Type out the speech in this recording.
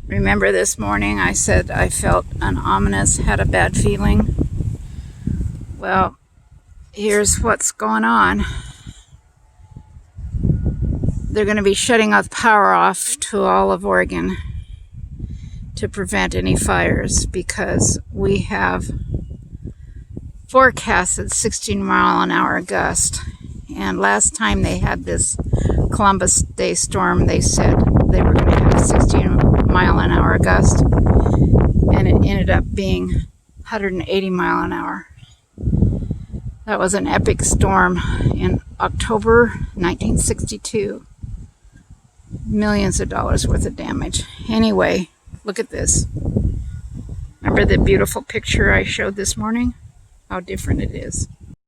Remember this morning I said I felt had a bad feeling? Well, here's what's going on. They're going to be shutting off power off to all of Oregon to prevent any fires because we have forecasted 16-mile-an-hour gust. And last time they had this Columbus Day storm, they said they were going to have 16-mile-an-hour gust, and it ended up being 180-mile-an-hour. That was an epic storm in October 1962. Millions of dollars worth of damage. Anyway, look at this. Remember the beautiful picture I showed this morning? How different it is.